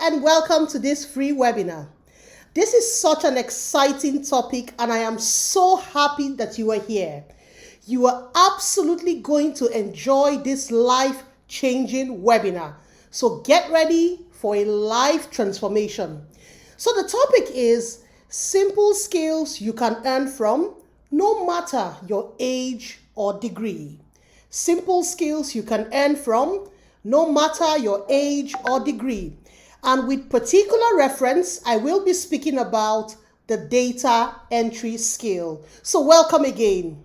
and welcome to this free webinar. This is such an exciting topic and I am so happy that you are here. You are absolutely going to enjoy this life-changing webinar. So get ready for a life transformation. So the topic is simple skills you can earn from no matter your age or degree. Simple skills you can earn from no matter your age or degree. And with particular reference, I will be speaking about the data entry skill. So welcome again.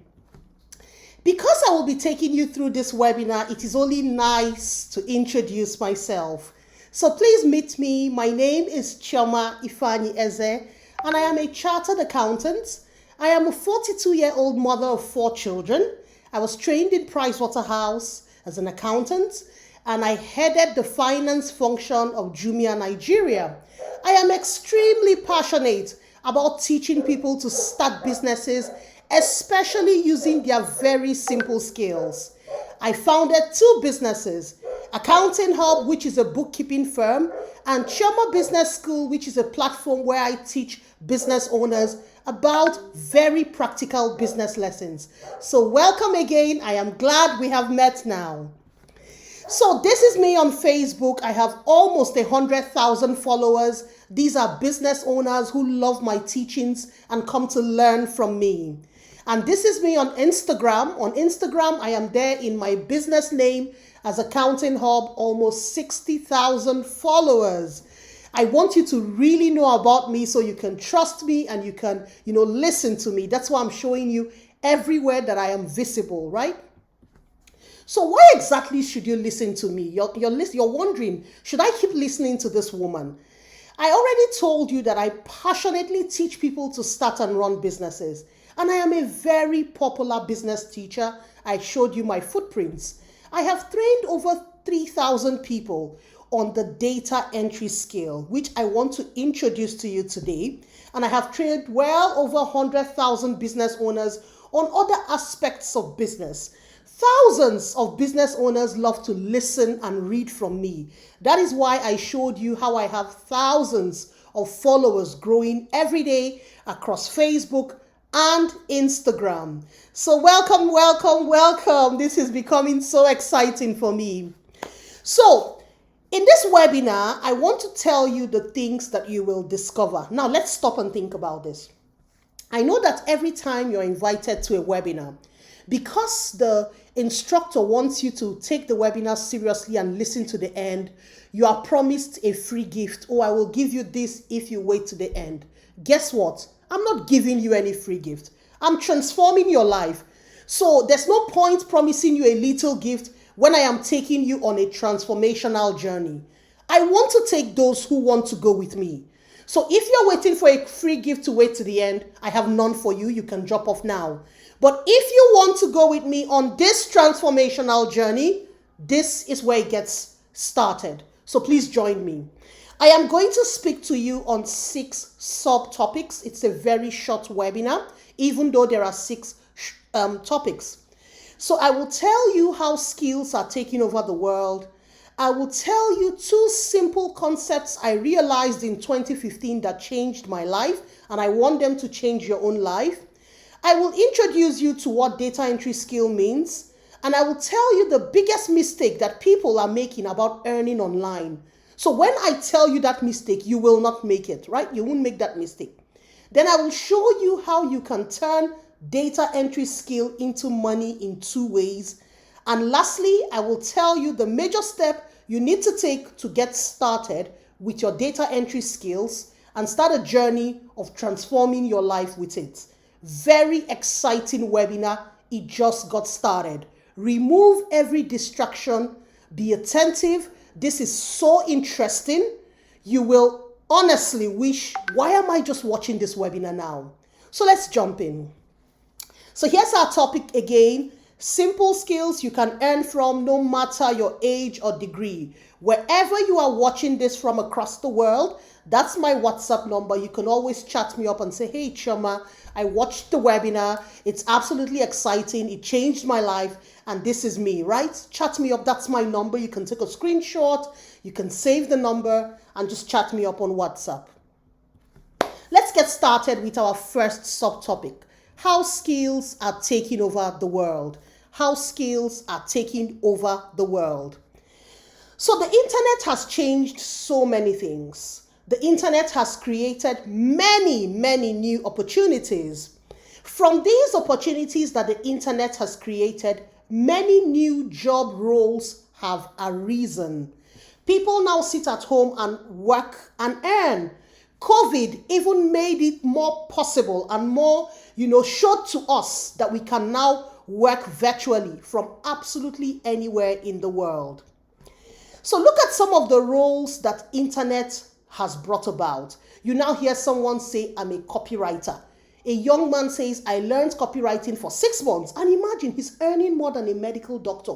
Because I will be taking you through this webinar, it is only nice to introduce myself. So please meet me. My name is Ifeanyi-Eze, and I am a chartered accountant. I am a 42-year-old mother of 4 children. I was trained in Pricewaterhouse as an accountant, and I headed the finance function of Jumia Nigeria. I am extremely passionate about teaching people to start businesses, especially using their very simple skills. I founded 2 businesses, Accountinghub, which is a bookkeeping firm, and Chioma Business School, which is a platform where I teach business owners about very practical business lessons. So welcome again. I am glad we have met now. So this is me on Facebook. I have almost 100,000 followers. These are business owners who love my teachings and come to learn from me. And this is me on Instagram. On Instagram, I am there in my business name as Accountinghub, almost 60,000 followers. I want you to really know about me so you can trust me and you can, listen to me. That's why I'm showing you everywhere that I am visible, right? So why exactly should you listen to me? You're wondering, should I keep listening to this woman? I already told you that I passionately teach people to start and run businesses. And I am a very popular business teacher. I showed you my footprints. I have trained over 3,000 people on the data entry skill, which I want to introduce to you today. And I have trained well over 100,000 business owners on other aspects of business. Thousands of business owners love to listen and read from me. That is why I showed you how I have thousands of followers growing every day across Facebook and Instagram. So welcome, welcome, welcome. This is becoming so exciting for me. So in this webinar, I want to tell you the things that you will discover. Now let's stop and think about this. I know that every time you're invited to a webinar, because the instructor wants you to take the webinar seriously and listen to the end, you are promised a free gift. Oh, I will give you this if you wait to the end. Guess what? I'm not giving you any free gift. I'm transforming your life. So there's no point promising you a little gift when I am taking you on a transformational journey. I want to take those who want to go with me. So if you're waiting for a free gift to wait to the end, I have none for you. You can drop off now. But if you want to go with me on this transformational journey, this is where it gets started. So please join me. I am going to speak to you on 6 subtopics. It's a very short webinar, even though there are 6 topics. So I will tell you how skills are taking over the world. I will tell you 2 simple concepts I realized in 2015 that changed my life, and I want them to change your own life. I will introduce you to what data entry skill means, and I will tell you the biggest mistake that people are making about earning online. So when I tell you that mistake, you will not make it, right? You won't make that mistake. Then I will show you how you can turn data entry skill into money in 2 ways. And lastly, I will tell you the major step you need to take to get started with your data entry skills and start a journey of transforming your life with it. Very exciting webinar. It just got started. Remove every distraction. Be attentive. This is so interesting. You will honestly wish, why am I just watching this webinar now? So let's jump in. So here's our topic again. Simple skills you can earn from no matter your age or degree. Wherever you are watching this from across the world, that's my WhatsApp number. You can always chat me up and say, hey, Choma, I watched the webinar. It's absolutely exciting. It changed my life. And this is me, right? Chat me up. That's my number. You can take a screenshot. You can save the number and just chat me up on WhatsApp. Let's get started with our first subtopic. How skills are taking over the world. How skills are taking over the world. So the internet has changed so many things. The internet has created many new opportunities. From these opportunities that the internet has created, many new job roles have arisen. People now sit at home and work and earn. COVID even made it more possible and more, showed to us that we can now work virtually from absolutely anywhere in the world. So look at some of the roles that internet has brought about. You now hear someone say, I'm a copywriter. A young man says, I learned copywriting for 6 months. And imagine, he's earning more than a medical doctor.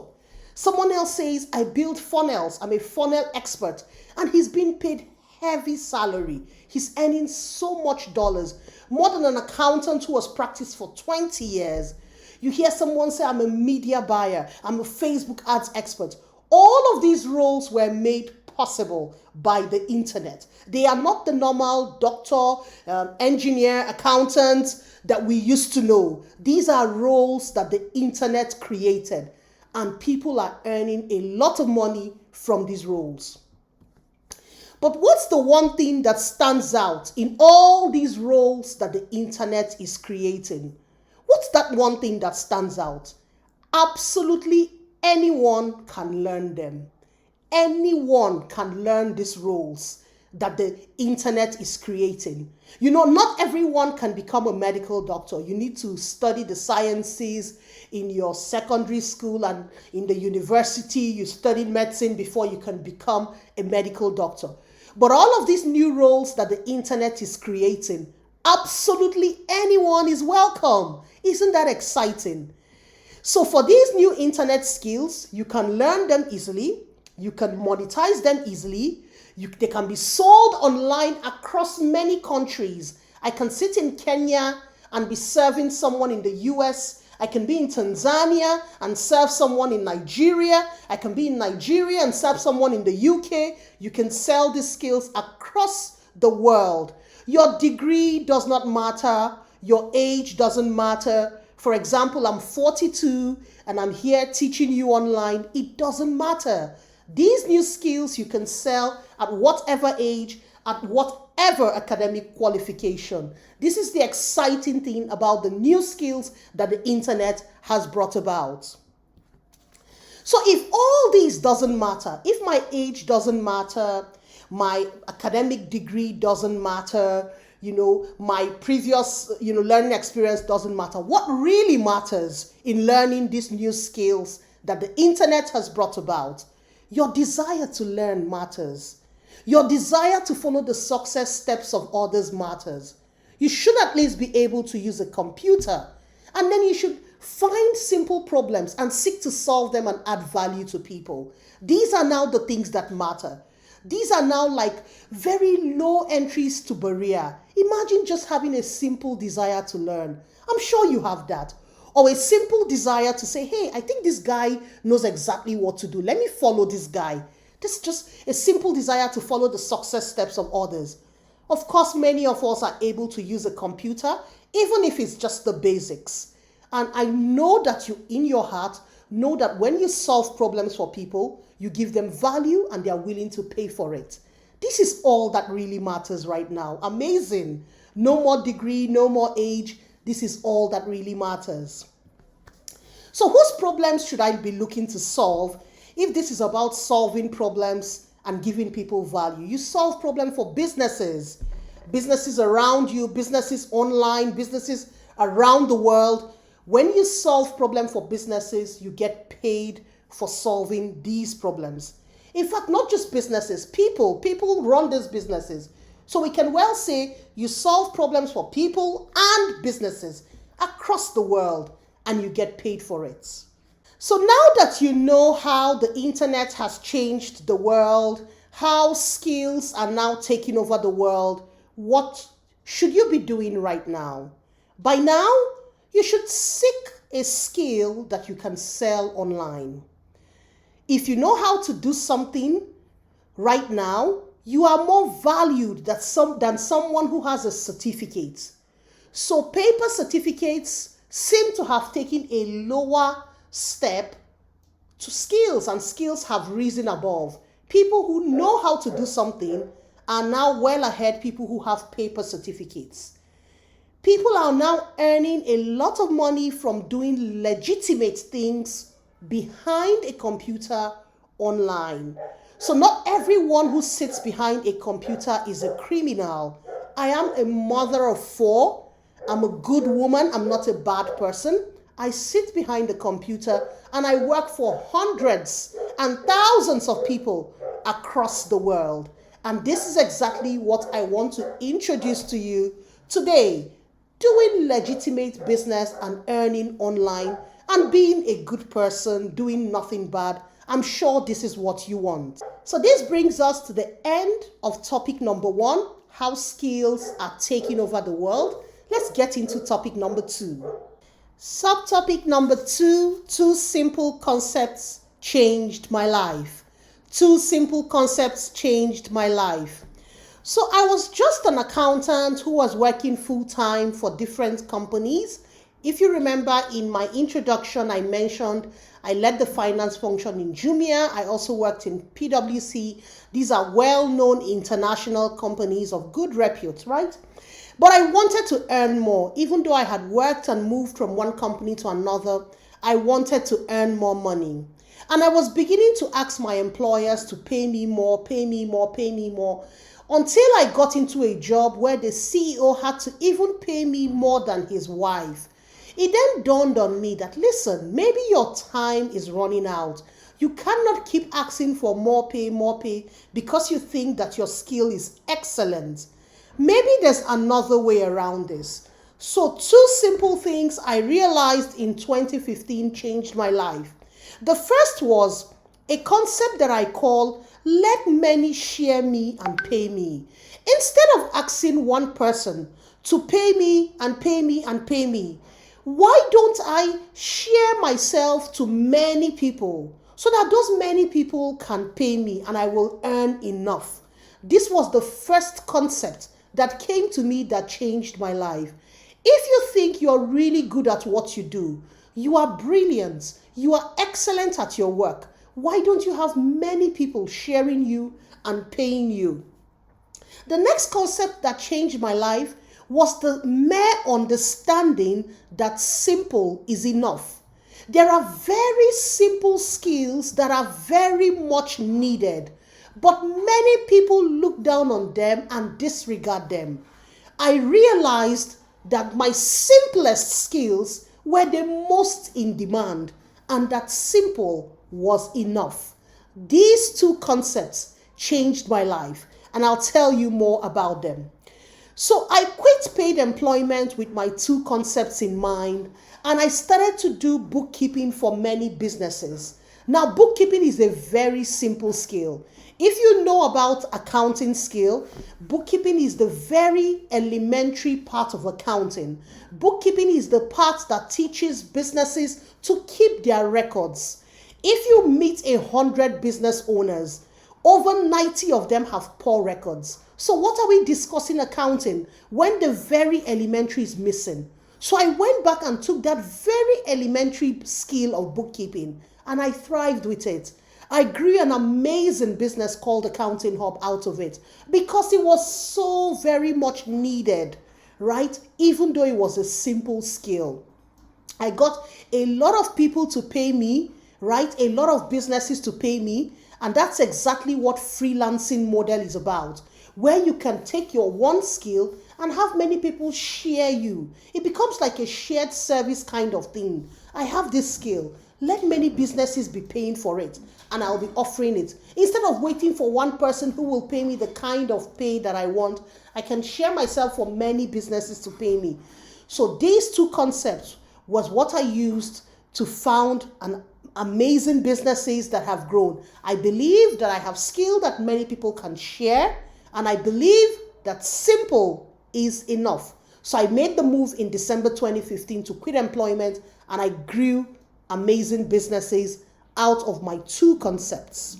Someone else says, I build funnels. I'm a funnel expert. And he's being paid heavy salary. He's earning so much dollars, more than an accountant who has practiced for 20 years. You hear someone say, I'm a media buyer. I'm a Facebook ads expert. All of these roles were made possible by the internet. They are not the normal doctor, engineer, accountant that we used to know. These are roles that the internet created, and people are earning a lot of money from these roles. But what's the one thing that stands out in all these roles that the internet is creating? What's that one thing that stands out? Absolutely anyone can learn them. Anyone can learn these roles that the internet is creating. Not everyone can become a medical doctor. You need to study the sciences in your secondary school, and in the university you studied medicine before you can become a medical doctor. But all of these new roles that the internet is creating, absolutely anyone is welcome. Isn't that exciting? So for these new internet skills, you can learn them easily. You can monetize them easily. They can be sold online across many countries. I can sit in Kenya and be serving someone in the US. I can be in Tanzania and serve someone in Nigeria. I can be in Nigeria and serve someone in the UK. You can sell these skills across the world. Your degree does not matter. Your age doesn't matter. For example, I'm 42 and I'm here teaching you online. It doesn't matter. These new skills you can sell at whatever age, at whatever academic qualification. This is the exciting thing about the new skills that the internet has brought about. So if all these doesn't matter, if my age doesn't matter, my academic degree doesn't matter, my previous, learning experience doesn't matter, what really matters in learning these new skills that the internet has brought about? Your desire to learn matters. Your desire to follow the success steps of others matters. You should at least be able to use a computer, and then you should find simple problems and seek to solve them and add value to people. These are now the things that matter. These are now like very low entries to barrier. Imagine just having a simple desire to learn. I'm sure you have that. Or a simple desire to say, hey, I think this guy knows exactly what to do. Let me follow this guy. This is just a simple desire to follow the success steps of others. Of course, many of us are able to use a computer, even if it's just the basics. And I know that you, in your heart, know that when you solve problems for people, you give them value and they are willing to pay for it. This is all that really matters right now. Amazing. No more degree, no more age. This is all that really matters. So whose problems should I be looking to solve if this is about solving problems and giving people value? You solve problems for businesses around you, businesses online, businesses around the world. When you solve problems for businesses, you get paid for solving these problems. In fact, not just businesses, people run these businesses. So we can well say you solve problems for people and businesses across the world and you get paid for it. So now that you know how the internet has changed the world, how skills are now taking over the world, what should you be doing right now? By now, you should seek a skill that you can sell online. If you know how to do something right now, you are more valued than someone who has a certificate. So paper certificates seem to have taken a lower step to skills, and skills have risen above. People who know how to do something are now well ahead people who have paper certificates. People are now earning a lot of money from doing legitimate things behind a computer online. So not everyone who sits behind a computer is a criminal. I am a mother of 4. I'm a good woman. I'm not a bad person. I sit behind the computer and I work for hundreds and thousands of people across the world. And this is exactly what I want to introduce to you today. Doing legitimate business and earning online and being a good person, doing nothing bad. I'm sure this is what you want. So this brings us to the end of topic number 1, how skills are taking over the world. Let's get into topic number 2. Subtopic number 2, 2 simple concepts changed my life. 2 simple concepts changed my life. So I was just an accountant who was working full-time for different companies. If you remember in my introduction, I mentioned I led the finance function in Jumia. I also worked in PwC. These are well-known international companies of good repute, right? But I wanted to earn more. Even though I had worked and moved from one company to another, I wanted to earn more money. And I was beginning to ask my employers to pay me more, pay me more, pay me more, until I got into a job where the CEO had to even pay me more than his wife. It then dawned on me that, listen, maybe your time is running out. You cannot keep asking for more pay, because you think that your skill is excellent. Maybe there's another way around this. So 2 simple things I realized in 2015 changed my life. The first was a concept that I call let many share me and pay me. Instead of asking one person to pay me and pay me and pay me, why don't I share myself to many people so that those many people can pay me and I will earn enough? This was the first concept that came to me that changed my life. If you think you're really good at what you do, you are brilliant, you are excellent at your work, why don't you have many people sharing you and paying you? The next concept that changed my life was the mere understanding that simple is enough. There are very simple skills that are very much needed, but many people look down on them and disregard them. I realized that my simplest skills were the most in demand, and that simple was enough. These 2 concepts changed my life, and I'll tell you more about them. So I quit paid employment with my 2 concepts in mind, and I started to do bookkeeping for many businesses. Now, bookkeeping is a very simple skill. If you know about accounting skill, bookkeeping is the very elementary part of accounting. Bookkeeping is the part that teaches businesses to keep their records. If you meet 100 business owners, over 90 of them have poor records. So what are we discussing accounting when the very elementary is missing? So I went back and took that very elementary skill of bookkeeping and I thrived with it. I grew an amazing business called Accountinghub out of it because it was so very much needed, right? Even though it was a simple skill. I got a lot of people to pay me, right? A lot of businesses to pay me. And that's exactly what freelancing model is about, where you can take your one skill and have many people share you. It becomes like a shared service kind of thing. I have this skill. Let many businesses be paying for it and I'll be offering it. Instead of waiting for one person who will pay me the kind of pay that I want, I can share myself for many businesses to pay me. So these 2 concepts was what I used to found amazing businesses that have grown. I believe that I have skill that many people can share, and I believe that simple is enough. So I made the move in December 2015 to quit employment, and I grew amazing businesses out of my 2 concepts.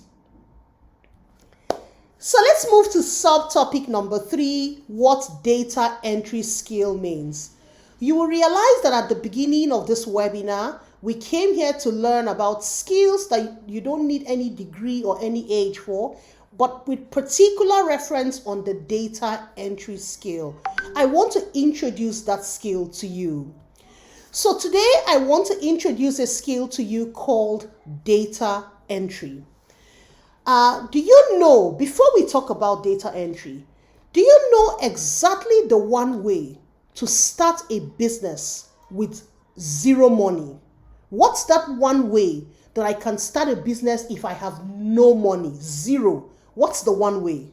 So let's move to subtopic number 3, what data entry skill means. You will realize that at the beginning of this webinar, we came here to learn about skills that you don't need any degree or any age for, but with particular reference on the data entry skill. I want to introduce that skill to you. So today I want to introduce a skill to you called data entry. Do you know, before we talk about data entry, do you know exactly the one way to start a business with 0 money? What's that one way that I can start a business if I have no money? 0. What's the one way?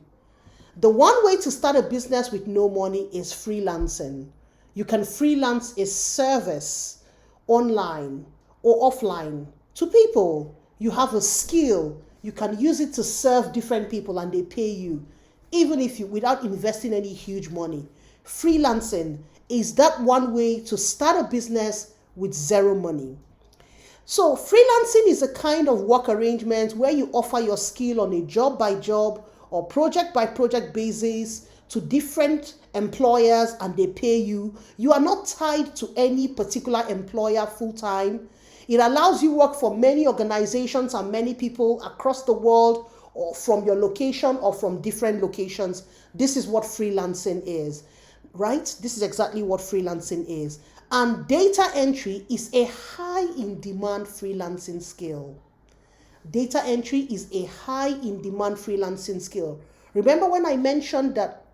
The one way to start a business with no money is freelancing. You can freelance a service online or offline to people. You have a skill. You can use it to serve different people and they pay you, even if you, without investing any huge money. Freelancing is that one way to start a business with 0 money. So freelancing is a kind of work arrangement where you offer your skill on a job by job or project by project basis to different employers and they pay you. You are not tied to any particular employer full time. It allows you work for many organizations and many people across the world or from your location or from different locations. This is what freelancing is, right? This is exactly what freelancing is. And data entry is a high in demand freelancing skill. Data entry is a high in demand freelancing skill. Remember when I mentioned that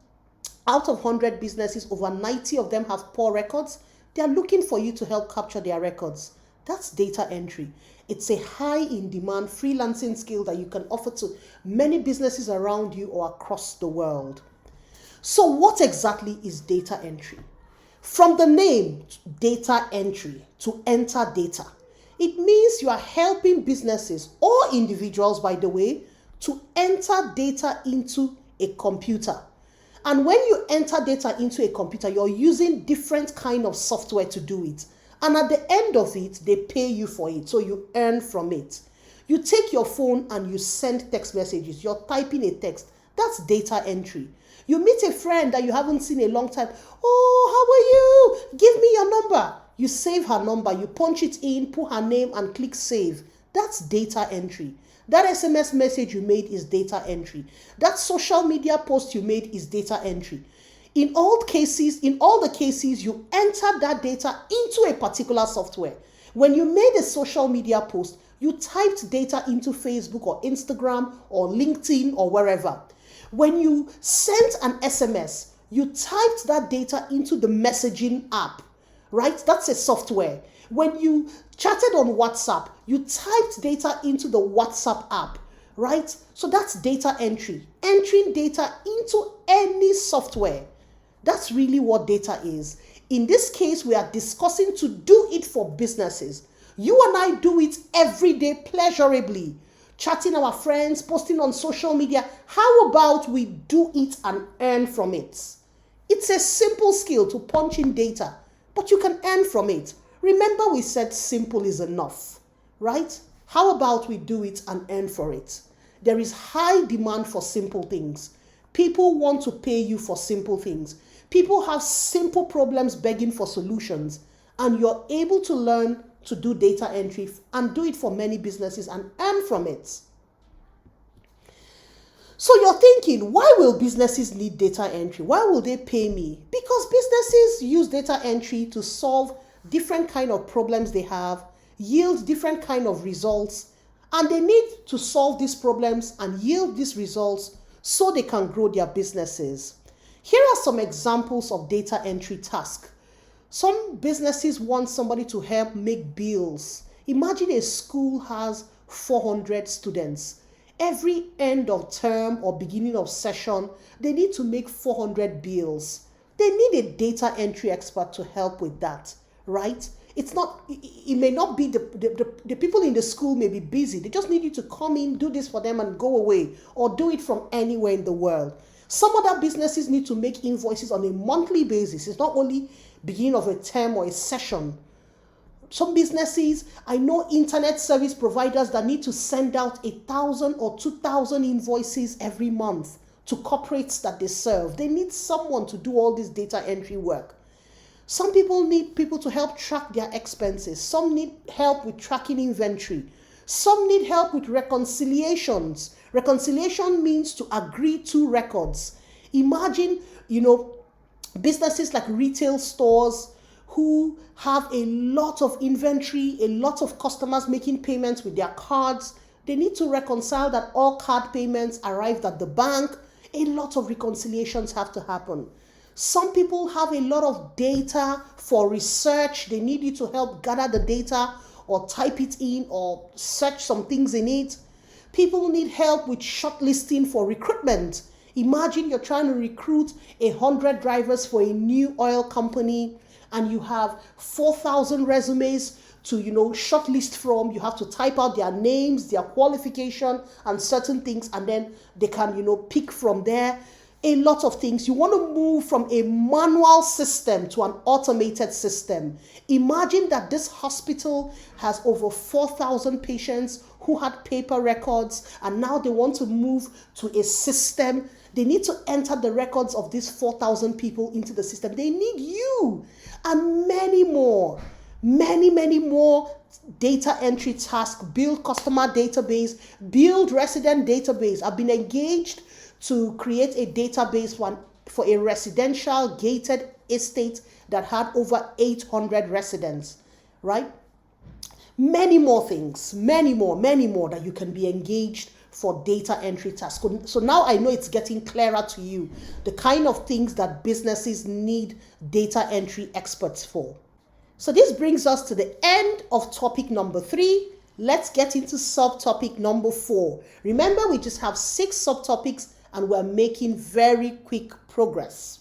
out of 100 businesses, over 90 of them have poor records? They are looking for you to help capture their records. That's data entry. It's a high in demand freelancing skill that you can offer to many businesses around you or across the world. So what exactly is data entry? From the name data entry, to enter data, it means you are helping businesses or individuals, by the way, to enter data into a computer. And when you enter data into a computer, you're using different kind of software to do it. And at the end of it, they pay you for it, so you earn from it. You take your phone and you send text messages. You're typing a text. That's data entry. You meet a friend that you haven't seen in a long time. Oh, how are you? Give me your number. You save her number. You punch it in, put her name and click save. That's data entry. That SMS message you made is data entry. That social media post you made is data entry. In all the cases, you enter that data into a particular software. When you made a social media post, you typed data into Facebook or Instagram or LinkedIn or wherever. When you sent an SMS, you typed that data into the messaging app, right? That's a software. When you chatted on WhatsApp, you typed data into the WhatsApp app, right? So that's data entry, entering data into any software. That's really what data is. In this case, we are discussing to do it for businesses. You and I do it every day pleasurably. Chatting our friends, posting on social media. How about we do it and earn from it? It's a simple skill to punch in data, but you can earn from it. Remember we said simple is enough, right? How about we do it and earn for it? There is high demand for simple things. People want to pay you for simple things. People have simple problems begging for solutions, and you're able to learn to do data entry and do it for many businesses and earn from it. So you're thinking, why will businesses need data entry? Why will they pay me? Because businesses use data entry to solve different kind of problems they have, yield different kind of results, and they need to solve these problems and yield these results so they can grow their businesses. Here are some examples of data entry tasks. Some businesses want somebody to help make bills. Imagine a school has 400 students. Every end of term or beginning of session, they need to make 400 bills. They need a data entry expert to help with that, right? It's not, it may not be the people in the school may be busy. They just need you to come in, do this for them and go away, or do it from anywhere in the world. Some other businesses need to make invoices on a monthly basis. It's not only beginning of a term or a session. Some businesses, I know internet service providers that need to send out 1,000 or 2,000 invoices every month to corporates that they serve. They need someone to do all this data entry work. Some people need people to help track their expenses. Some need help with tracking inventory. Some need help with reconciliations. Reconciliation means to agree to records. Imagine, businesses like retail stores who have a lot of inventory, a lot of customers making payments with their cards. They need to reconcile that all card payments arrived at the bank. A lot of reconciliations have to happen. Some people have a lot of data for research. They need you to help gather the data or type it in or search some things in it. People need help with shortlisting for recruitment. Imagine you're trying to recruit 100 drivers for a new oil company and you have 4,000 resumes to, shortlist from. You have to type out their names, their qualification, and certain things, and then they can, pick from there. A lot of things. You want to move from a manual system to an automated system. Imagine that this hospital has over 4,000 patients who had paper records, and now they want to move to a system. They need to enter the records of these 4,000 people into the system. They need you and many more data entry tasks. Build customer database, build resident database. I've been engaged to create a database for a residential gated estate that had over 800 residents, right? Many more things, many more that you can be engaged for data entry tasks. So now I know it's getting clearer to you, the kind of things that businesses need data entry experts for. So this brings us to the end of topic number 3. Let's get into subtopic number 4. Remember, we just have 6 subtopics and we're making very quick progress.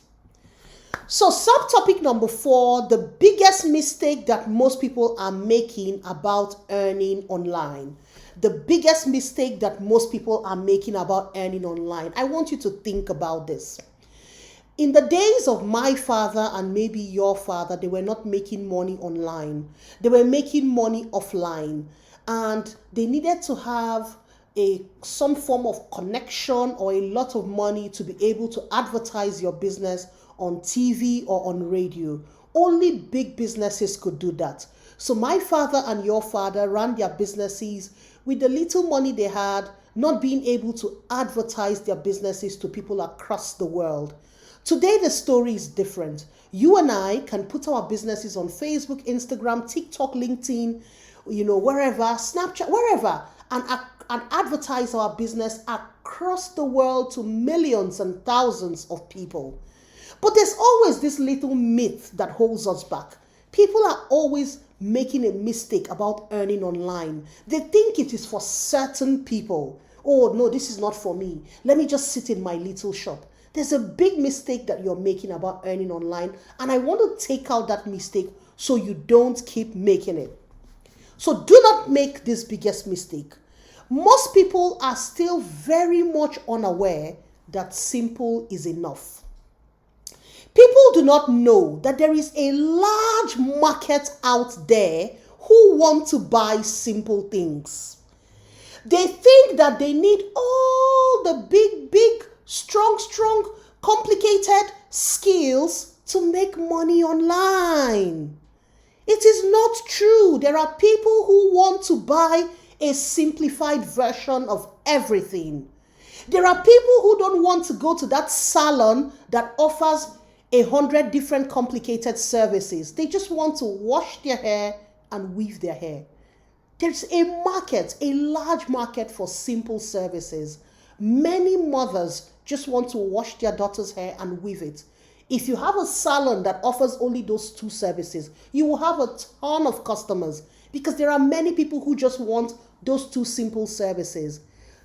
So subtopic number 4, the biggest mistake that most people are making about earning online. The biggest mistake that most people are making about earning online. I want you to think about this. In the days of my father and maybe your father, they were not making money online. They were making money offline. And they needed to have some form of connection or a lot of money to be able to advertise your business on TV or on radio. Only big businesses could do that. So my father and your father ran their businesses with the little money they had, not being able to advertise their businesses to people across the world. Today, the story is different. You and I can put our businesses on Facebook, Instagram, TikTok, LinkedIn, wherever, Snapchat, wherever, and advertise our business across the world to millions and thousands of people. But there's always this little myth that holds us back. People are always making a mistake about earning online. They think it is for certain people. Oh, no, this is not for me. Let me just sit in my little shop. There's a big mistake that you're making about earning online, and I want to take out that mistake so you don't keep making it. So do not make this biggest mistake. Most people are still very much unaware that simple is enough. People do not know that there is a large market out there who want to buy simple things. They think that they need all the big, strong, complicated skills to make money online. It is not true. There are people who want to buy a simplified version of everything. There are people who don't want to go to that salon that offers 100 different complicated services. They just want to wash their hair and weave their hair. There's a market, a large market for simple services. Many mothers just want to wash their daughter's hair and weave it. If you have a salon that offers only those 2 services, you will have a ton of customers because there are many people who just want those 2 simple services.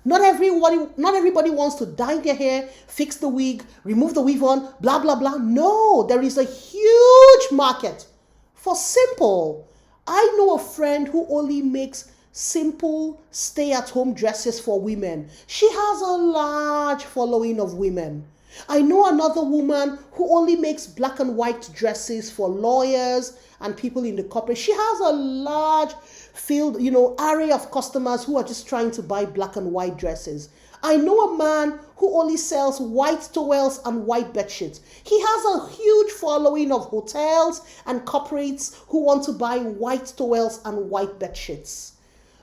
Not everybody wants to dye their hair, fix the wig, remove the weave on, blah, blah, blah. No, there is a huge market for simple. I know a friend who only makes simple stay-at-home dresses for women. She has a large following of women. I know another woman who only makes black and white dresses for lawyers and people in the corporate. She has a large field, array of customers who are just trying to buy black and white dresses. I know a man who only sells white towels and white bedsheets. He has a huge following of hotels and corporates who want to buy white towels and white bedsheets.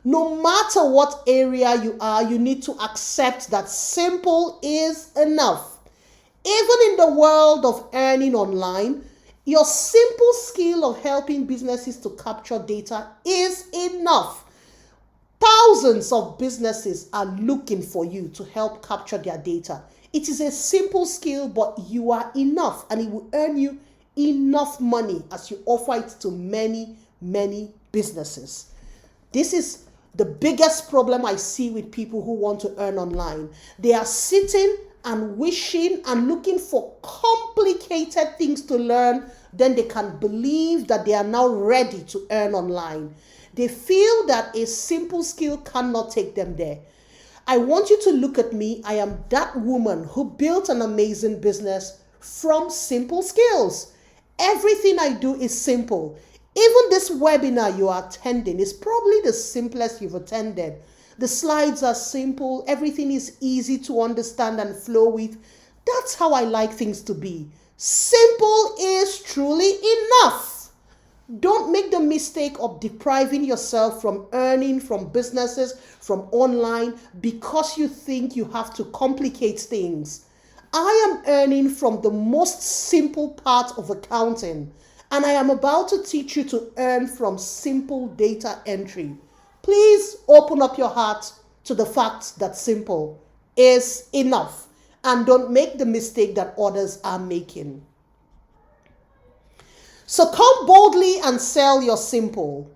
No matter what area you are, you need to accept that simple is enough. Even in the world of earning online, your simple skill of helping businesses to capture data is enough. Thousands of businesses are looking for you to help capture their data. It is a simple skill, but you are enough, and it will earn you enough money as you offer it to many, many businesses. This is the biggest problem I see with people who want to earn online. They are sitting and wishing and looking for complicated things to learn, then they can believe that they are now ready to earn online. They feel that a simple skill cannot take them there. I want you to look at me. I am that woman who built an amazing business from simple skills. Everything I do is simple. Even this webinar you are attending is probably the simplest you've attended. The slides are simple. Everything is easy to understand and flow with. That's how I like things to be. Simple is truly enough. Don't make the mistake of depriving yourself from earning from businesses, from online, because you think you have to complicate things. I am earning from the most simple part of accounting, and I am about to teach you to earn from simple data entry. Please open up your heart to the fact that simple is enough, and don't make the mistake that others are making. So come boldly and sell your simple.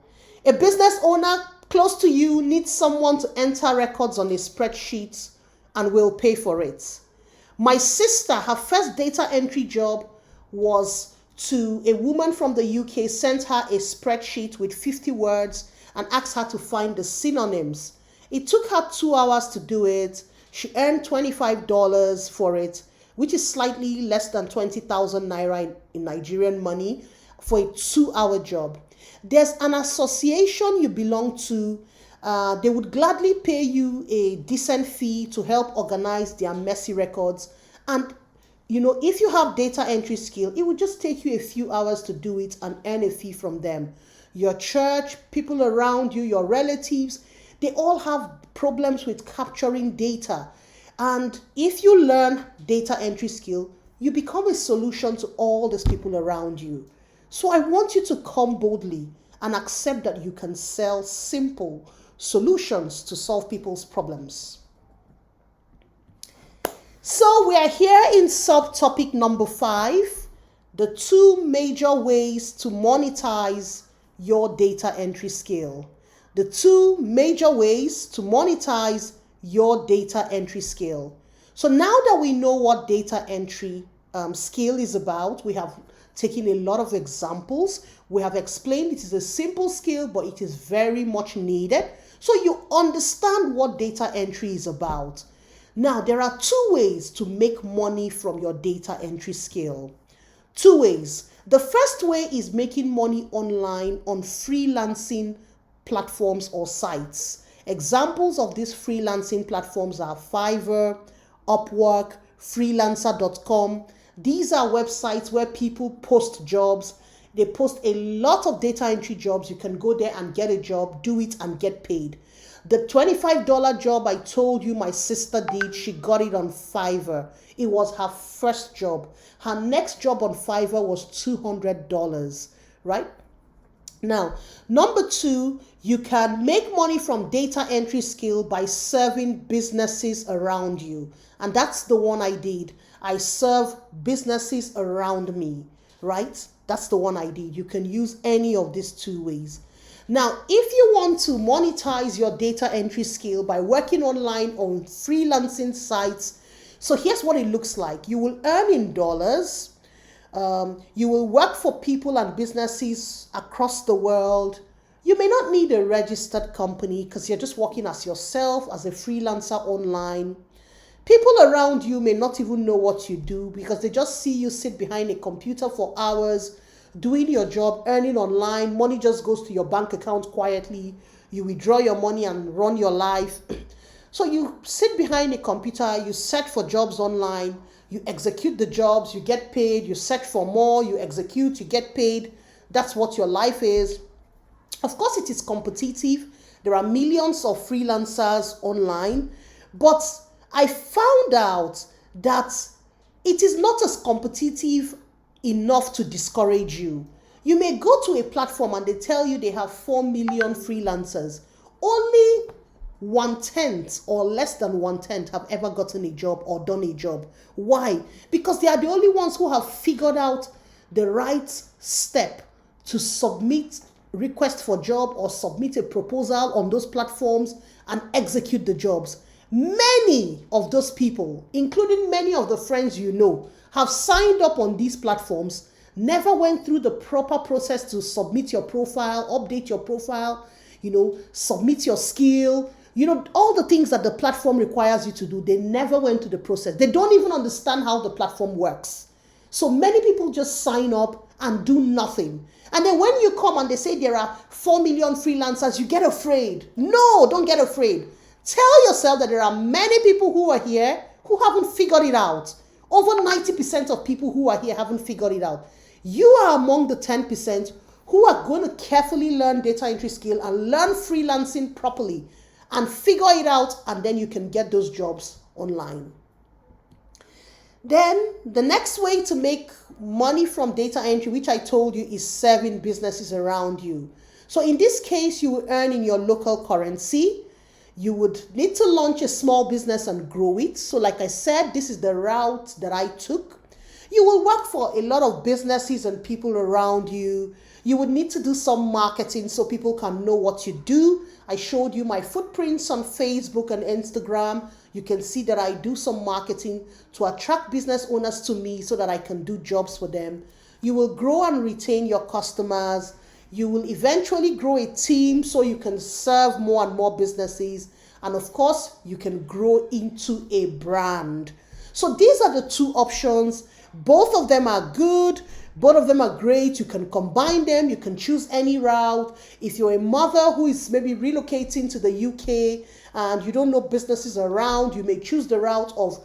A business owner close to you needs someone to enter records on a spreadsheet and will pay for it. My sister, her first data entry job was to a woman from the UK, sent her a spreadsheet with 50 words and asked her to find the synonyms. It took her 2 hours to do it. She earned $25 for it, which is slightly less than 20,000 naira in Nigerian money for a 2-hour job. There's an association you belong to. They would gladly pay you a decent fee to help organize their messy records. And if you have data entry skill, it would just take you a few hours to do it and earn a fee from them. Your church, people around you, your relatives, they all have problems with capturing data. And if you learn data entry skill, you become a solution to all these people around you. So I want you to come boldly and accept that you can sell simple solutions to solve people's problems. So we are here in subtopic number 5, the 2 major ways to monetize your data entry skill. The 2 major ways to monetize your data entry skill. So now that we know what data entry skill is about, we have taken a lot of examples. We have explained it is a simple skill, but it is very much needed. So you understand what data entry is about. Now, there are 2 ways to make money from your data entry skill. 2 ways. The first way is making money online on freelancing platforms or sites. Examples of these freelancing platforms are Fiverr, Upwork, freelancer.com. These are websites where people post jobs. They post a lot of data entry jobs. You can go there and get a job, do it, and get paid. The $25 job I told you my sister did, she got it on Fiverr. It was her first job. Her next job on Fiverr was $200, right? Now, number 2, you can make money from data entry skill by serving businesses around you. And that's the one I did. I serve businesses around me, right? That's the one I did. You can use any of these 2 ways. Now, if you want to monetize your data entry skill by working online on freelancing sites, so here's what it looks like. You will earn in dollars. You will work for people and businesses across the world. You may not need a registered company because you're just working as yourself, as a freelancer online. People around you may not even know what you do because they just see you sit behind a computer for hours, doing your job, earning online. Money just goes to your bank account quietly. You withdraw your money and run your life. So you sit behind a computer, you search for jobs online, you execute the jobs, you get paid, you search for more, you execute, you get paid. That's what your life is. Of course, it is competitive. There are millions of freelancers online, but I found out that it is not as competitive enough to discourage you. You may go to a platform and they tell you they have 4 million freelancers. Only 1/10 or less than 1/10 have ever gotten a job or done a job. Why? Because they are the only ones who have figured out the right step to submit request for job or submit a proposal on those platforms and execute the jobs. Many of those people, including many of the friends you know, have signed up on these platforms, never went through the proper process to submit your profile, update your profile, submit your skill, all the things that the platform requires you to do. They never went through the process. They don't even understand how the platform works. So many people just sign up and do nothing. And then when you come and they say there are 4 million freelancers, you get afraid. No, don't get afraid. Tell yourself that there are many people who are here who haven't figured it out. Over 90% of people who are here haven't figured it out. You are among the 10% who are going to carefully learn data entry skill and learn freelancing properly and figure it out, and then you can get those jobs online. Then the next way to make money from data entry, which I told you, is serving businesses around you. So in this case, you will earn in your local currency. You would need to launch a small business and grow it. So like I said, this is the route that I took. You will work for a lot of businesses and people around you. You would need to do some marketing so people can know what you do. I showed you my footprints on Facebook and Instagram. You can see that I do some marketing to attract business owners to me so that I can do jobs for them. You will grow and retain your customers. You will eventually grow a team so you can serve more and more businesses. And of course, you can grow into a brand. So these are the two options. Both of them are good. Both of them are great. You can combine them. You can choose any route. If you're a mother who is maybe relocating to the UK and you don't know businesses around, you may choose the route of,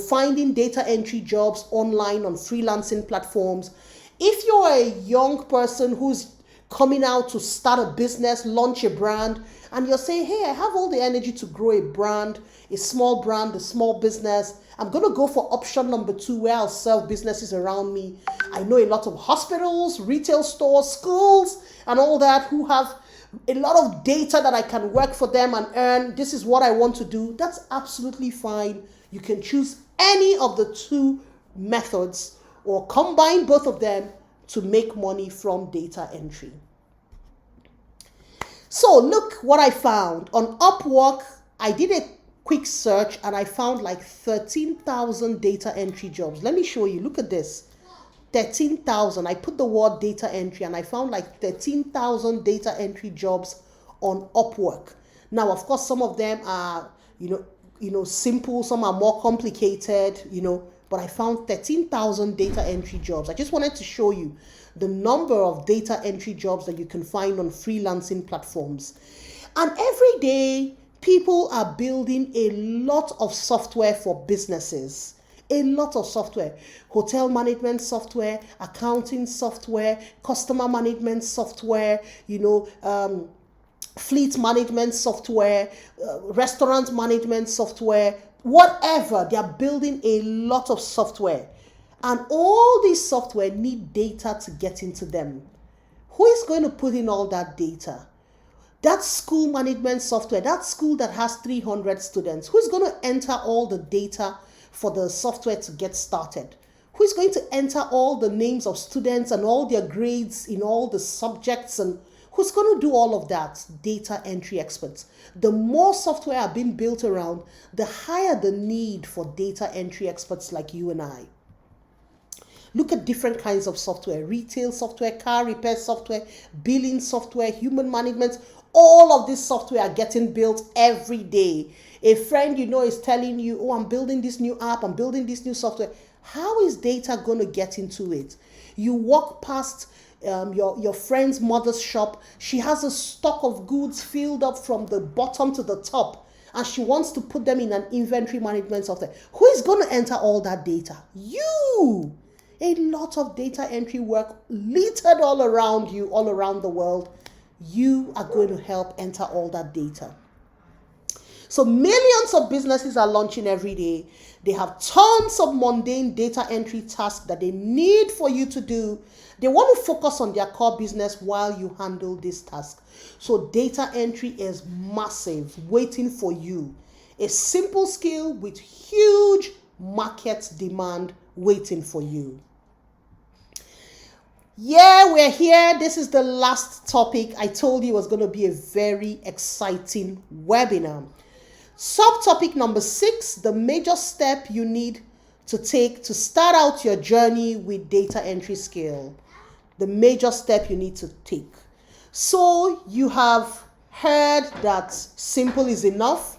finding data entry jobs online on freelancing platforms. If you're a young person who's coming out to start a business, launch a brand, and you're saying, hey, I have all the energy to grow a brand, a small business. I'm going to go for option number 2 where I'll serve businesses around me. I know a lot of hospitals, retail stores, schools, and all that who have a lot of data that I can work for them and earn. This is what I want to do. That's absolutely fine. You can choose any of the 2 methods or combine both of them to make money from data entry. So look what I found. On Upwork, I did a quick search and I found like 13,000 data entry jobs. Let me show you. Look at this. 13,000. I put the word data entry and I found like 13,000 data entry jobs on Upwork. Now, of course, some of them are, simple. Some are more complicated, but I found 13,000 data entry jobs. I just wanted to show you the number of data entry jobs that you can find on freelancing platforms. And every day, people are building a lot of software for businesses. A lot of software. Hotel management software, accounting software, customer management software, fleet management software, restaurant management software, whatever. They are building a lot of software. And all these software need data to get into them. Who is going to put in all that data? That school management software, that school that has 300 students, who's going to enter all the data for the software to get started? Who's going to enter all the names of students and all their grades in all the subjects, and who's going to do all of that? Data entry experts. The more software are being built around, the higher the need for data entry experts like you and I. Look at different kinds of software: retail software, car repair software, billing software, human management. All of this software are getting built every day. A friend you know is telling you, oh, I'm building this new app, I'm building this new software. How is data going to get into it? You walk past your friend's mother's shop. She has a stock of goods filled up from the bottom to the top, and she wants to put them in an inventory management software. Who is going to enter all that data? You. A lot of data entry work littered all around you, all around the world. You are going to help enter all that data. So millions of businesses are launching every day. They have tons of mundane data entry tasks that they need for you to do. They want to focus on their core business while you handle this task. So data entry is massive, waiting for you. A simple skill with huge market demand waiting for you. Yeah, we're here. This is the last topic. I told you it was going to be a very exciting webinar. Subtopic number 6, the major step you need to take to start out your journey with data entry skill. The major step you need to take. So you have heard that simple is enough.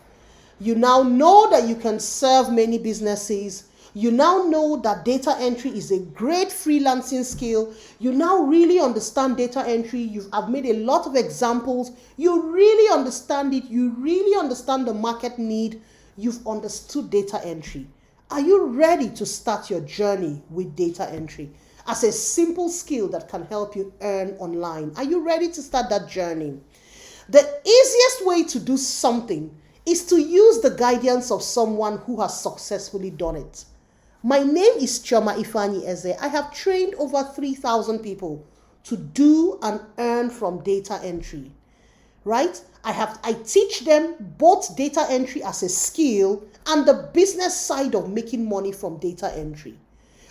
You now know that you can serve many businesses. You now know that data entry is a great freelancing skill. You now really understand data entry. I've made a lot of examples. You really understand it. You really understand the market need. You've understood data entry. Are you ready to start your journey with data entry as a simple skill that can help you earn online? Are you ready to start that journey? The easiest way to do something is to use the guidance of someone who has successfully done it. My name is Ifeanyi-Eze. I have trained over 3,000 people to do and earn from data entry, right? I teach them both data entry as a skill and the business side of making money from data entry.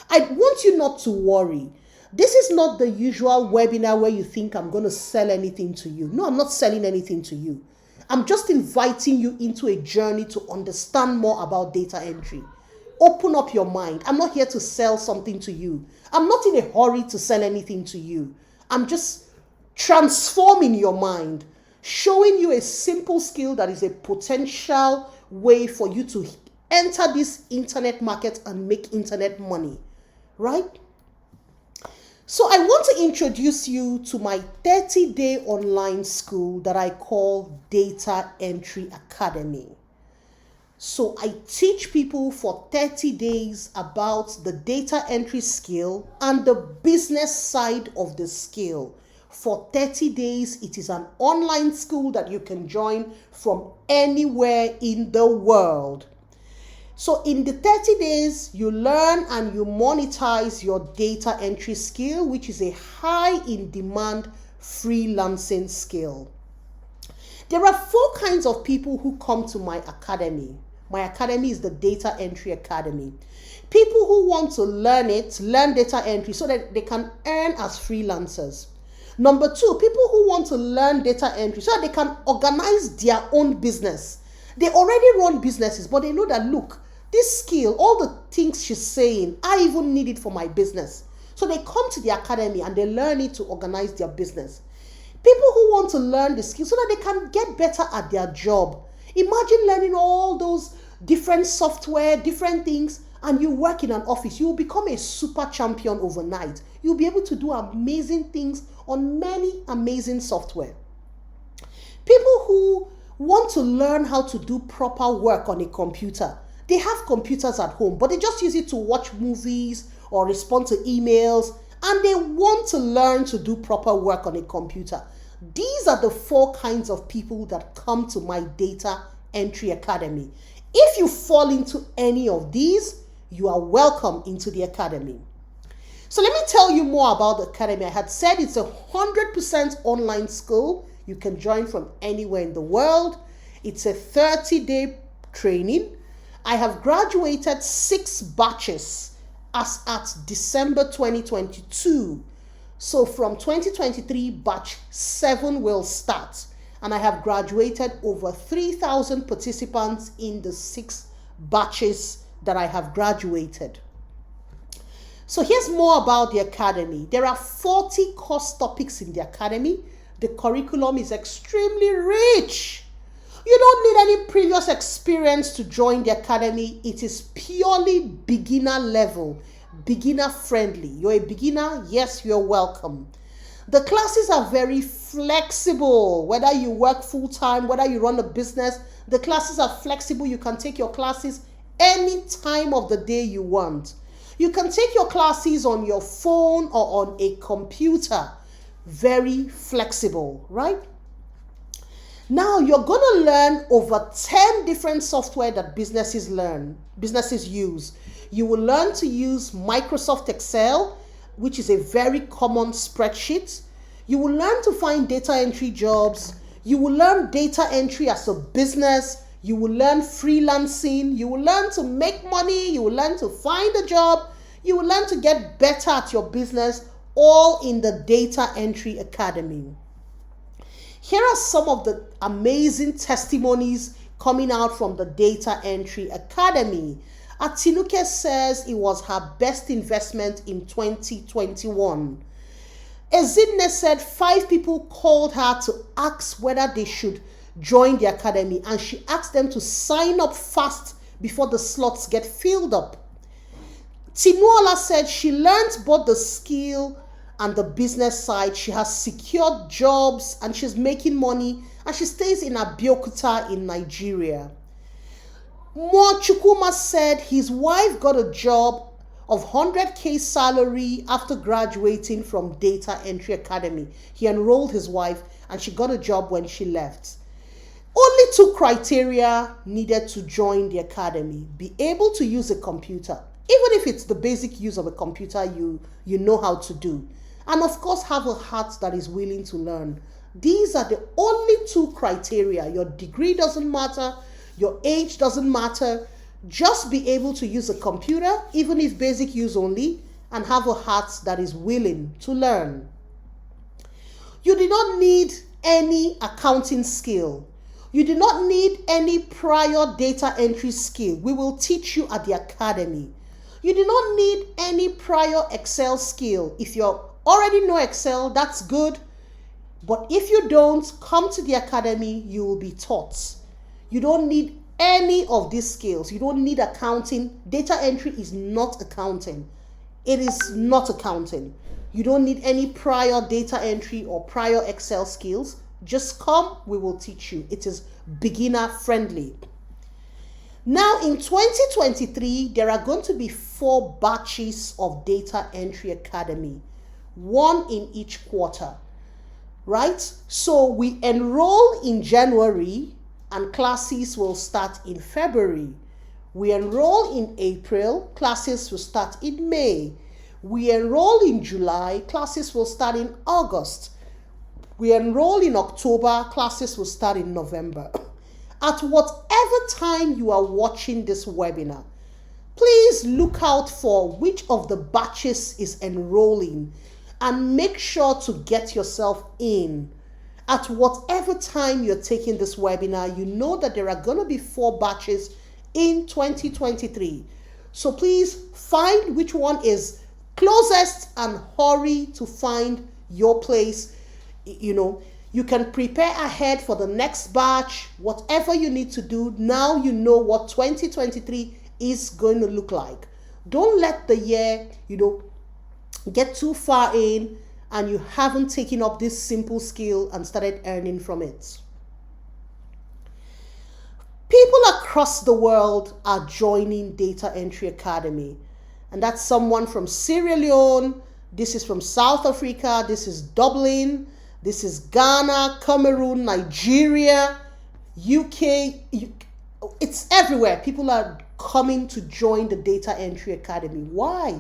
I want you not to worry. This is not the usual webinar where you think I'm going to sell anything to you. No, I'm not selling anything to you. I'm just inviting you into a journey to understand more about data entry. Open up your mind. I'm not here to sell something to you. I'm not in a hurry to sell anything to you. I'm just transforming your mind, showing you a simple skill that is a potential way for you to enter this internet market and make internet money, right? So I want to introduce you to my 30-day online school that I call Data Entry Academy. So I teach people for 30 days about the data entry skill and the business side of the skill. For 30 days, it is an online school that you can join from anywhere in the world. So in the 30 days, you learn and you monetize your data entry skill, which is a high in demand freelancing skill. There are 4 kinds of people who come to my academy. My academy is the Data Entry Academy. People who want to learn data entry so that they can earn as freelancers. Number 2, people who want to learn data entry so that they can organize their own business. They already run businesses, but they know that, look, this skill, all the things she's saying, I even need it for my business. So they come to the academy and they learn it to organize their business. People who want to learn the skill so that they can get better at their job. Imagine learning all those different software, different things, and you work in an office. You will become a super champion overnight. You'll be able to do amazing things on many amazing software. People who want to learn how to do proper work on a computer. They have computers at home, but they just use it to watch movies or respond to emails, and they want to learn to do proper work on a computer. These are the 4 kinds of people that come to my Data Entry Academy. If you fall into any of these, you are welcome into the academy. So let me tell you more about the academy. I had said it's 100% online school. You can join from anywhere in the world. It's a 30-day training. I have graduated 6 batches as at December 2022. So from 2023, batch 7 will start. And I have graduated over 3,000 participants in the 6 batches that I have graduated. So here's more about the academy. There are 40 course topics in the academy. The curriculum is extremely rich. You don't need any previous experience to join the academy. It is purely beginner level, beginner friendly. You're a beginner, yes, you're welcome. The classes are very flexible. Whether you work full-time, whether you run a business, the classes are flexible. You can take your classes any time of the day you want. You can take your classes on your phone or on a computer. Very flexible, right? Now you're going to learn over 10 different software that businesses use. You will learn to use Microsoft Excel, which is a very common spreadsheet. You will learn to find data entry jobs. You will learn data entry as a business. You will learn freelancing. You will learn to make money. You will learn to find a job. You will learn to get better at your business, all in the Data Entry Academy. Here are some of the amazing testimonies coming out from the Data Entry Academy. Atinuke says it was her best investment in 2021. Ezinne said 5 people called her to ask whether they should join the academy, and she asked them to sign up fast before the slots get filled up. Tinuola said she learned both the skill and the business side. She has secured jobs and she's making money, and she stays in Abeokuta in Nigeria. Mochukuma said his wife got a job of 100K salary after graduating from Data Entry Academy. He enrolled his wife and she got a job when she left. Only 2 criteria needed to join the academy: be able to use a computer, even if it's the basic use of a computer you know how to do, and of course have a heart that is willing to learn. These are the only 2 criteria. Your degree doesn't matter, your age doesn't matter. Just be able to use a computer, even if basic use only, and have a heart that is willing to learn. You do not need any accounting skill. You do not need any prior data entry skill. We will teach you at the academy. You do not need any prior Excel skill. If you already know Excel, that's good. But if you don't, come to the academy, you will be taught. You don't need any of these skills. You don't need accounting. Data entry is not accounting. It is not accounting. You don't need any prior data entry or prior Excel skills. Just come, we will teach you. It is beginner friendly. Now in 2023, there are going to be 4 batches of Data Entry Academy, 1 in each quarter, right? So we enroll in January and classes will start in February. We enroll in April, classes will start in May. We enroll in July, classes will start in August. We enroll in October, classes will start in November. At whatever time you are watching this webinar, please look out for which of the batches is enrolling and make sure to get yourself in. At whatever time you're taking this webinar, you know that there are going to be 4 batches in 2023. So please find which one is closest and hurry to find your place. You can prepare ahead for the next batch. Whatever you need to do, now you know what 2023 is going to look like. Don't let the year, get too far in and you haven't taken up this simple skill and started earning from it. People across the world are joining Data Entry Academy. And that's someone from Sierra Leone. This is from South Africa. This is Dublin. This is Ghana, Cameroon, Nigeria, UK. It's everywhere. People are coming to join the Data Entry Academy. Why?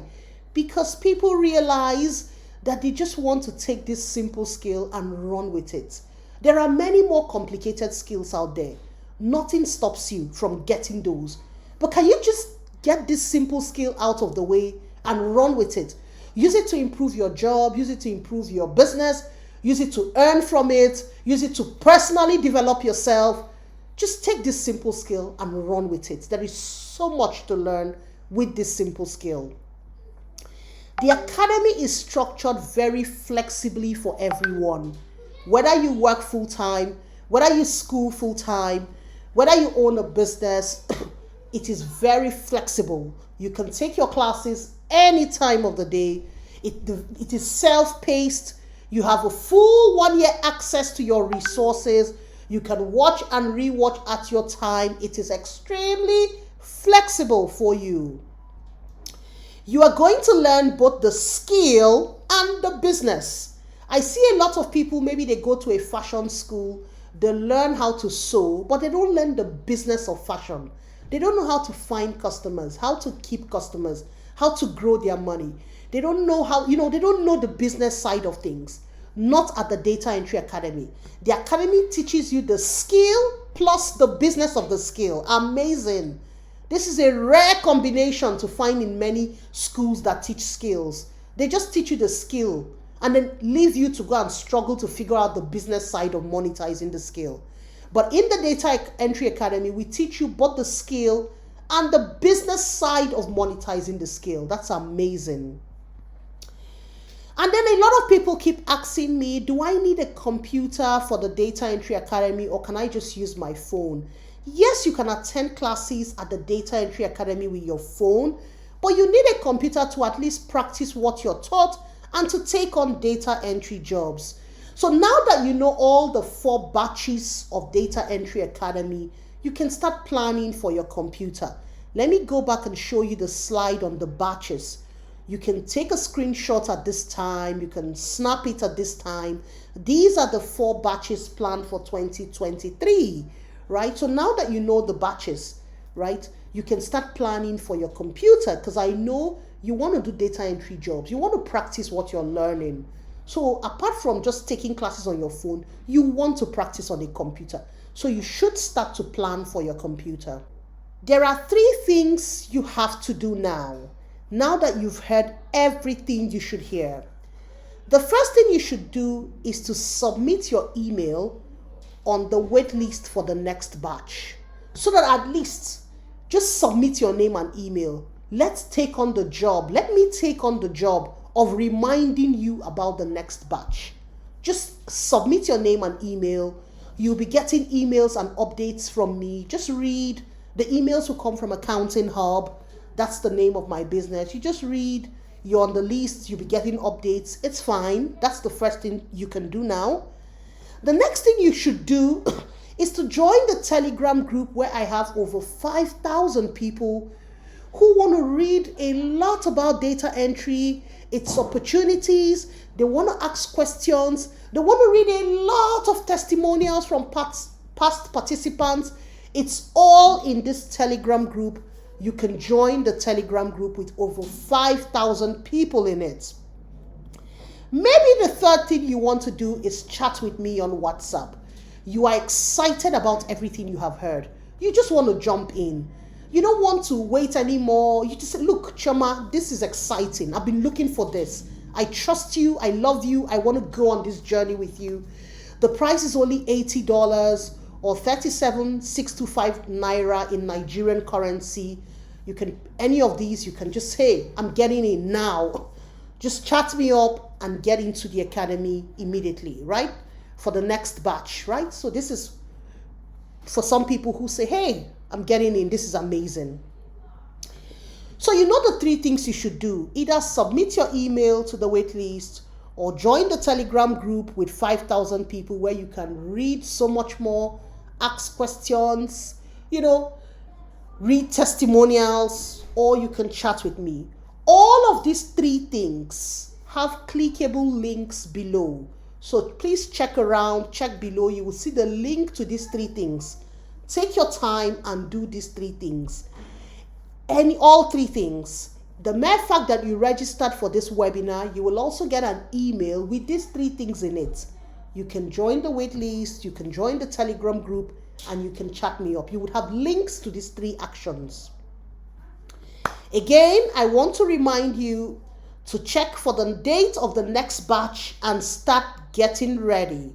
Because people realize that they just want to take this simple skill and run with it. There are many more complicated skills out there. Nothing stops you from getting those. But can you just get this simple skill out of the way and run with it? Use it to improve your job. Use it to improve your business. Use it to earn from it. Use it to personally develop yourself. Just take this simple skill and run with it. There is so much to learn with this simple skill. The academy is structured very flexibly for everyone. Whether you work full-time, whether you school full-time, whether you own a business, it is very flexible. You can take your classes any time of the day. It is self-paced. You have a full 1 year access to your resources. You can watch and rewatch at your time. It is extremely flexible for you. You are going to learn both the skill and the business. I see a lot of people, maybe they go to a fashion school, they learn how to sew, but they don't learn the business of fashion. They don't know how to find customers, how to keep customers, how to grow their money. They don't know how, they don't know the business side of things. Not at the Data Entry Academy. The Academy teaches you the skill plus the business of the skill. Amazing. This is a rare combination to find in many schools that teach skills. They just teach you the skill and then leave you to go and struggle to figure out the business side of monetizing the skill. But in the Data Entry Academy, we teach you both the skill and the business side of monetizing the skill. That's amazing. And then a lot of people keep asking me, do I need a computer for the Data Entry Academy, or can I just use my phone? Yes, you can attend classes at the Data Entry Academy with your phone, but you need a computer to at least practice what you're taught and to take on data entry jobs. So now that you know all the 4 batches of Data Entry Academy, you can start planning for your computer. Let me go back and show you the slide on the batches. You can take a screenshot at this time. You can snap it at this time. These are the 4 batches planned for 2023, right? So now that you know the batches, right, you can start planning for your computer, because I know you want to do data entry jobs. You want to practice what you're learning. So apart from just taking classes on your phone, you want to practice on a computer. So you should start to plan for your computer. There are 3 things you have to do now that you've heard everything you should hear. The first thing you should do is to submit your email on the wait list for the next batch. So that at least just submit your name and email. Let's take on the job. Let me take on the job of reminding you about the next batch. Just submit your name and email. You'll be getting emails and updates from me. Just read. The emails will come from Accountinghub. That's the name of my business. You just read. You're on the list. You'll be getting updates. It's fine. That's the first thing you can do now. The next thing you should do is to join the Telegram group, where I have over 5,000 people who want to read a lot about data entry, its opportunities. They want to ask questions. They want to read a lot of testimonials from past participants. It's all in this Telegram group. You can join the Telegram group with over 5,000 people in it. Maybe the third thing you want to do is chat with me on WhatsApp. You are excited about everything you have heard. You just want to jump in. You don't want to wait anymore. You just say, look, Choma, this is exciting. I've been looking for this. I trust you. I love you. I want to go on this journey with you. The price is only $80 or 37,625 Naira in Nigerian currency. You can, any of these, you can just say, I'm getting in now. Just chat me up and get into the academy immediately, right? For the next batch, right? So this is for some people who say, hey, I'm getting in. This is amazing. So you know the 3 things you should do. Either submit your email to the waitlist or join the Telegram group with 5,000 people where you can read so much more, ask questions, read testimonials, or you can chat with me. All of these 3 things have clickable links below. So please check around, check below. You will see the link to these 3 things. Take your time and do these 3 things. All 3 things. The mere fact that you registered for this webinar, you will also get an email with these 3 things in it. You can join the wait list, you can join the Telegram group, and you can chat me up. You would have links to these 3 actions. Again, I want to remind you to check for the date of the next batch and start getting ready.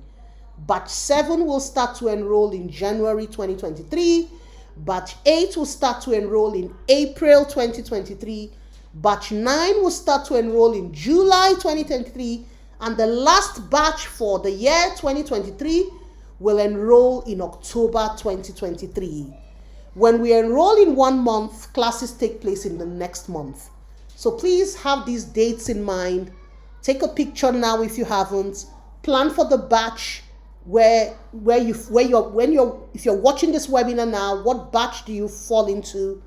Batch 7 will start to enroll in January 2023. Batch 8 will start to enroll in April 2023. Batch 9 will start to enroll in July 2023, and the last batch for the year 2023 will enroll in October 2023. When we enroll in 1 month, classes take place in the next month. So please have these dates in mind. Take a picture now if you haven't. Plan for the batch if you're watching this webinar now, what batch do you fall into?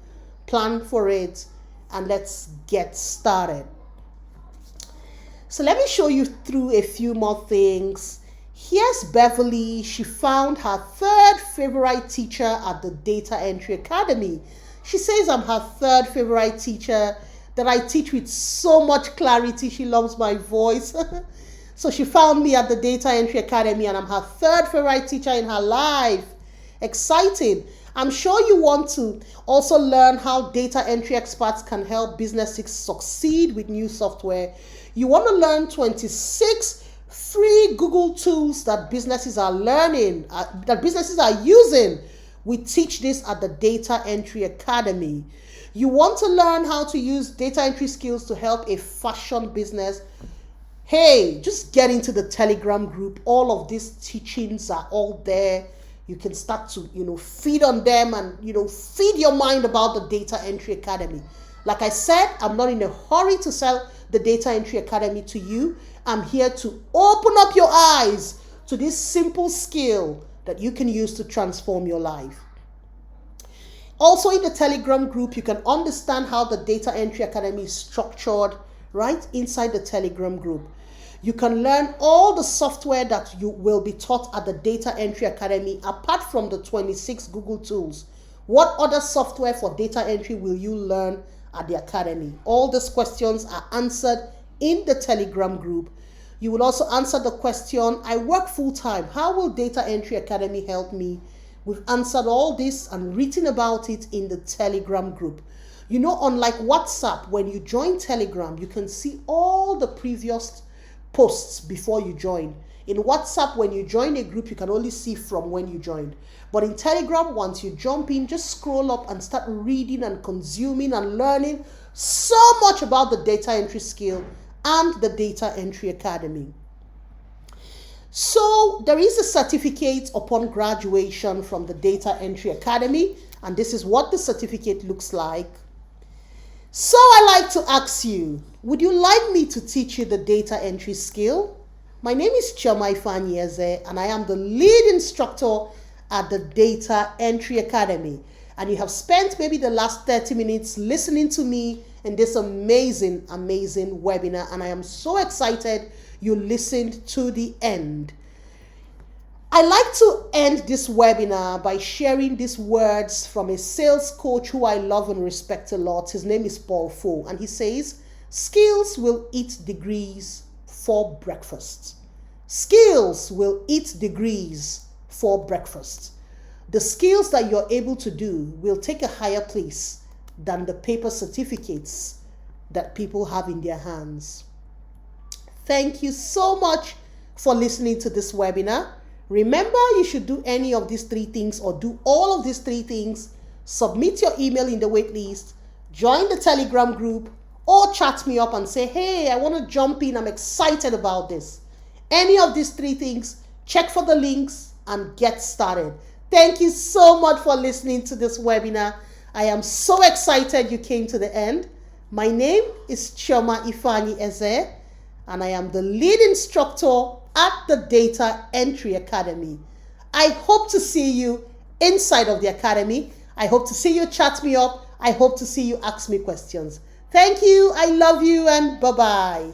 Plan for it, and let's get started. So let me show you through a few more things. Here's Beverly. She found her third favorite teacher at the Data Entry Academy. She says, I'm her third favorite teacher, that I teach with so much clarity. She loves my voice. So she found me at the Data Entry Academy, and I'm her third favorite teacher in her life. Exciting. I'm sure you want to also learn how data entry experts can help businesses succeed with new software. You want to learn 26 free Google tools that businesses are learning, that businesses are using. We teach this at the Data Entry Academy. You want to learn how to use data entry skills to help a fashion business. Hey, just get into the Telegram group. All of these teachings are all there. You can start to, feed on them and, feed your mind about the Data Entry Academy. Like I said, I'm not in a hurry to sell the Data Entry Academy to you. I'm here to open up your eyes to this simple skill that you can use to transform your life. Also in the Telegram group, you can understand how the Data Entry Academy is structured right inside the Telegram group. You can learn all the software that you will be taught at the Data Entry Academy apart from the 26 Google tools. What other software for data entry will you learn at the Academy? All these questions are answered in the Telegram group. You will also answer the question, I work full-time. How will Data Entry Academy help me? We've answered all this and written about it in the Telegram group. Unlike WhatsApp, when you join Telegram, you can see all the previous posts before you join. In WhatsApp, when you join a group, you can only see from when you joined. But in Telegram, once you jump in, just scroll up and start reading and consuming and learning so much about the data entry skill and the Data Entry Academy. So there is a certificate upon graduation from the Data Entry Academy, and this is what the certificate looks like. So I like to ask you, would you like me to teach you the data entry skill? My name is Ifeanyi-Eze, and I am the lead instructor at the Data Entry Academy. And you have spent maybe the last 30 minutes listening to me in this amazing webinar, and I am so excited you listened to the end. I like to end this webinar by sharing these words from a sales coach who I love and respect a lot. His name is Paul Fo, and he says, skills will eat degrees for breakfast. Skills will eat degrees for breakfast. The skills that you're able to do will take a higher place than the paper certificates that people have in their hands. Thank you so much for listening to this webinar. Remember, you should do any of these 3 things or do all of these 3 things. Submit your email in the waitlist, join the Telegram group, or chat me up and say, hey, I want to jump in. I'm excited about this. Any of these 3 things, check for the links and get started. Thank you so much for listening to this webinar. I am so excited you came to the end. My name is Ifeanyi-Eze, and I am the lead instructor at the Data Entry Academy. I hope to see you inside of the Academy. I hope to see you chat me up. I hope to see you ask me questions. Thank you. I love you, and bye-bye.